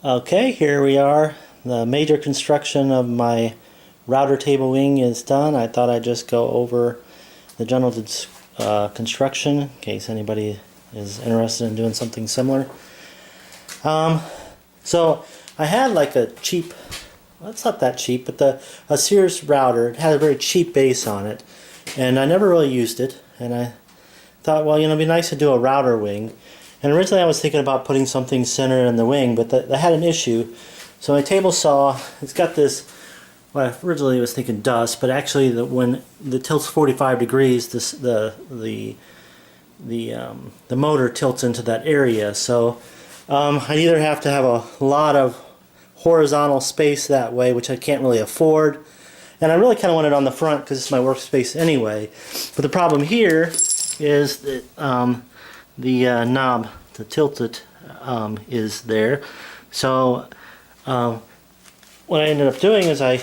Okay, here we are. The major construction of my router table wing is done. I thought I'd just go over the general construction in case anybody is interested in doing something similar. So I had like a cheap, well, it's not that cheap, but a Sears router. It had a very cheap base on it, and I never really used it. And I thought, well, it'd be nice to do a router wing. And originally I was thinking about putting something centered in the wing, but that had an issue. So my table saw, it's got this, well, I originally was thinking dust, but actually when the tilt's 45 degrees, the motor tilts into that area. So I either have to have a lot of horizontal space that way, which I can't really afford. And I really kind of want it on the front because it's my workspace anyway. But the problem here is that the knob to tilt it is there. So what I ended up doing is I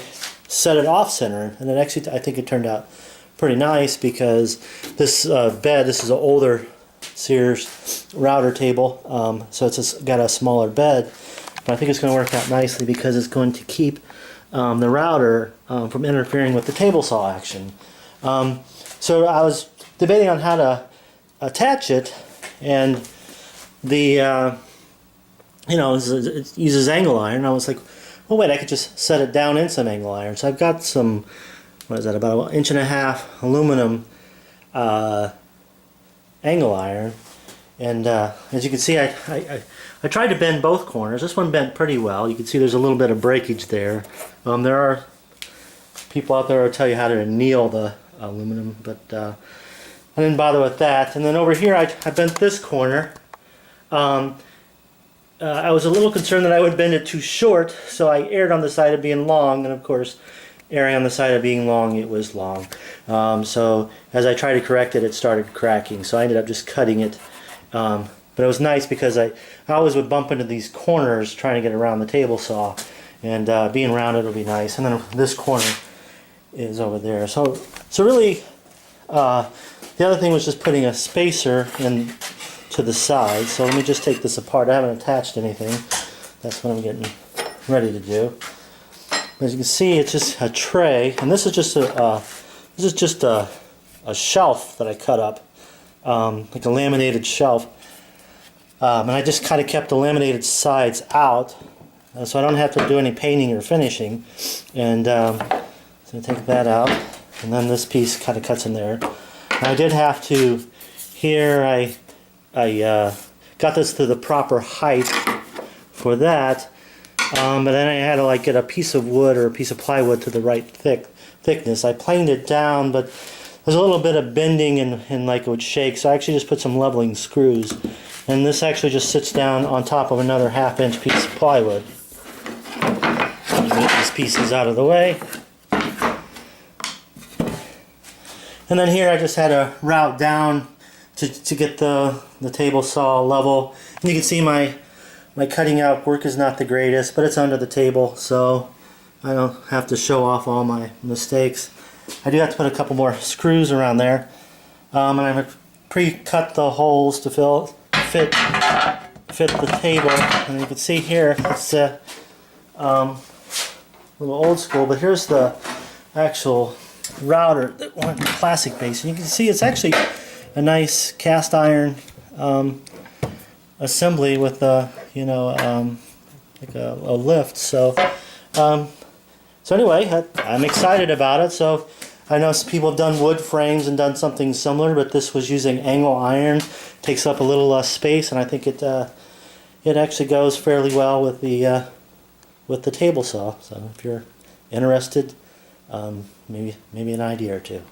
set it off center, and it actually, I think it turned out pretty nice because this bed, this is an older Sears router table, so it's got a smaller bed, but I think it's going to work out nicely because it's going to keep the router from interfering with the table saw action. So I was debating on how to attach it, and it uses angle iron. I was like, well, wait, I could just set it down in some angle iron. So I've got some, what is that, about 1.5-inch aluminum angle iron, and as you can see, I tried to bend both corners. This one bent pretty well. You can see there's a little bit of breakage there. There are people out there who will tell you how to anneal the aluminum, but I didn't bother with that. And then over here I bent this corner. I was a little concerned that I would bend it too short, so I erred on the side of being long, and of course, erring on the side of being long, it was long. So as I tried to correct it, it started cracking, so I ended up just cutting it. But it was nice because I always would bump into these corners trying to get around the table saw, and being rounded will be nice. And then this corner is over there. So really, the other thing was just putting a spacer in to the side. So let me just take this apart. I haven't attached anything. That's what I'm getting ready to do. As you can see, it's just a tray, and this is just a shelf that I cut up, like a laminated shelf. And I just kind of kept the laminated sides out, so I don't have to do any painting or finishing. And so take that out, and then this piece kind of cuts in there. And I did have to, here I got this to the proper height for that, but then I had to like get a piece of wood or a piece of plywood to the right thickness. I planed it down, but there's a little bit of bending and like it would shake, so I actually just put some leveling screws. And this actually just sits down on top of another 1/2-inch piece of plywood. Get these pieces out of the way. And then here I just had to route down to get the table saw level. And you can see my cutting out work is not the greatest, but it's under the table, so I don't have to show off all my mistakes. I do have to put a couple more screws around there. And I've pre-cut the holes to fit the table. And you can see here, it's a little old school, but here's the actual router that went in plastic base, and you can see it's actually a nice cast iron assembly with a like a lift. So anyway, I'm excited about it. So I know some people have done wood frames and done something similar, but this was using angle iron. Takes up a little less space, and I think it actually goes fairly well with the table saw. So if you're interested, maybe an idea or two.